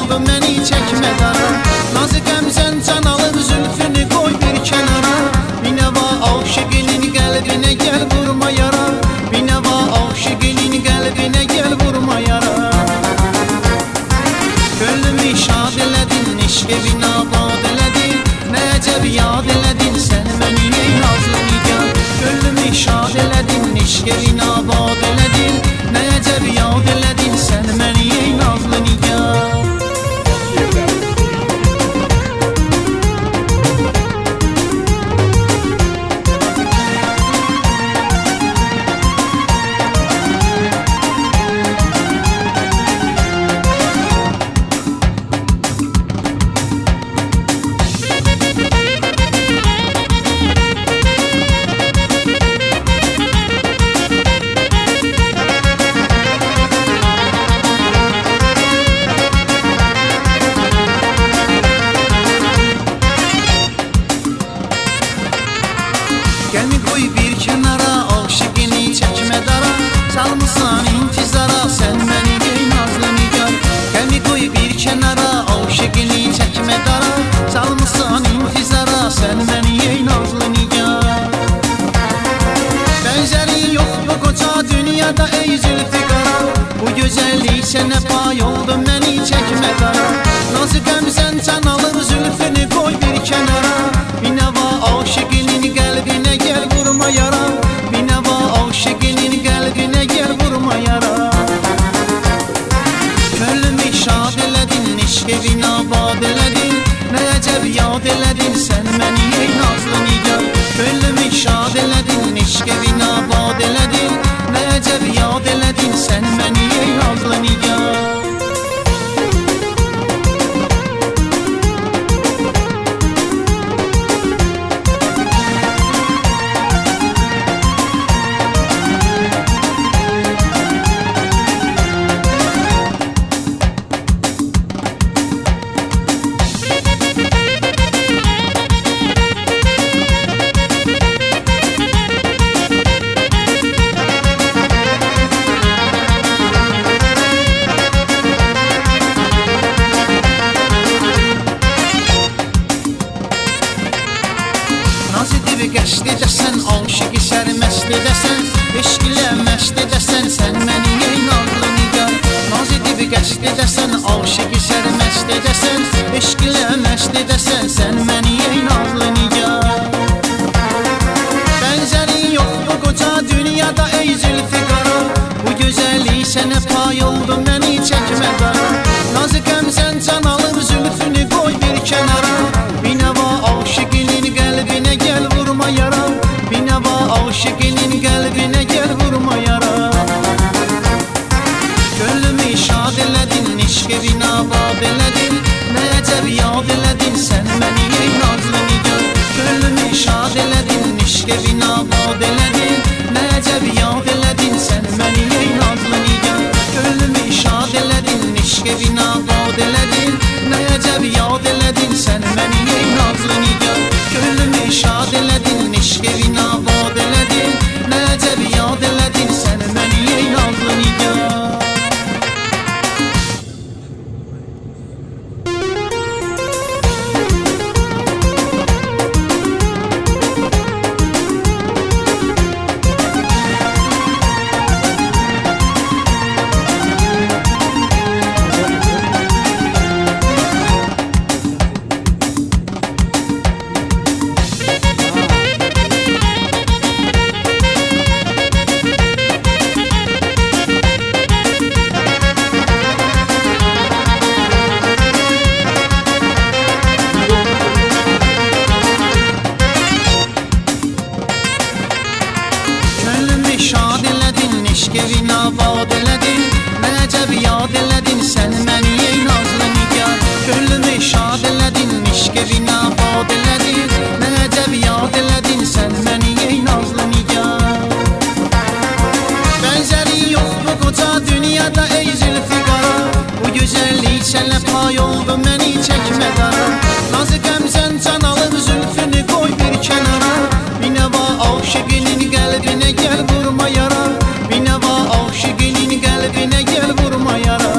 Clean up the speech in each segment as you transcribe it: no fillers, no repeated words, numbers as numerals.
oldu məni çəkmə dara. Nazı qəmzən can alır zülfünü qoy bir kənara. Binəva aşıqinin qəlbinə gəl vurma yara. Binəva aşıqinin qəlbinə gəl vurma yara. Gönlümü şad elədin, eşq evin abad elədin. Nəcəb yad elədin sən məni ey nazlı nigar. Gönlümü şad elədin, eşq evin abad elədin. Nəcəb yad elədin sən məni ey nazlı nigar. Gəlmi qoy bir kənara, aşıqini çəkmə dara. Salmısan intizara, sən məni ey nazlı nigar. Gəlmi qoy bir kənara, aşıqini çəkmə dara. Salmısan intizara, sən məni ey nazlı nigar. Bənzərin yox bu qoca dünyada ey zülfiqara. Bu gözəllik sənə pay oldu məni çəkmə dara. Nazı qəmzən can alır zülfünü qoy bir kənara. Binəva aşıqinin qəlbinə gəl vurma yara. Binəva aşıqinin qəlbinə gəl vurma yara. Könlümü şad elədin, eşq evin abad elədin. Nəcəb yad elədin sən məni ey nazlı nigar. Könlümü şad elədin, eşq evin abad elədin. Nəcəb yad elədin sən məni ey nazlı nigar. Qəşd edəsən, aşıqı sərməst edəsən. Eşq ilə məşq edəsən, sən məni ey nazlı nigar. Naz edib qəşd edəsən, aşıqı sərməst edəsən. Eşq ilə məşq edəsən, sən məni ey nazlı nigar. Bənzərin yox bu qoca dünyada ey zülfiqara. Bu gözəllik sənə pay oldu məni çəkmə dara. Nazı qəmzən can alır zülfünü qoy bir kənara. Binəva aşıqinin qəlbinə gəl vurma yara. Binəva aşıqinin qəlbinə gəl vurma yara. Gönlümü şad elədin, eşq evin abad elədin. Nəcəb yad elədin sən məni ey nazlı nigar. Gönlümü şad elədin, eşq evin abad elədin. Nəcəb yad elədin sən məni ey nazlı nigar. Gönlümü şad elədin, eşq evin abad elədin. Nəcəb yad elədin sən məni ey nazlı nigar. Gönlümü şad elədin, eşq evin abad elədin. Nəcəb yad elədin sən məni ey nazlı nigar. Şad elədin, eşq evin abad elədin. Nəcəb yad elədin sən məni ey nazlı nigar. Gönlümü şad elədin, eşq evin abad elədin. Nəcəb yad elədin sən məni ey nazlı nigar. Bənzəri yox bu qoca dünyada ey zülfiqara. Bu gözəllik sənə pay oldu məni çəkmə dara. Nazı qəmzən can alır zülfünü qoy bir kənara. Binəva aşıqinin qəlbinə gəl vurma yara. Binəva aşıqinin qəlbinə gəl vurma yara.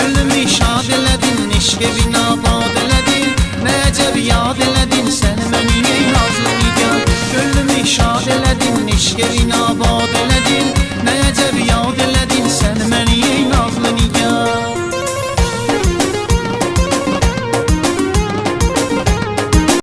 Gönlümü şad elədin, eşq evin abad elədin Nə əcəb yad elədin sən məni ey nazlı nigar Gönlümü şad elədin, eşq evin abad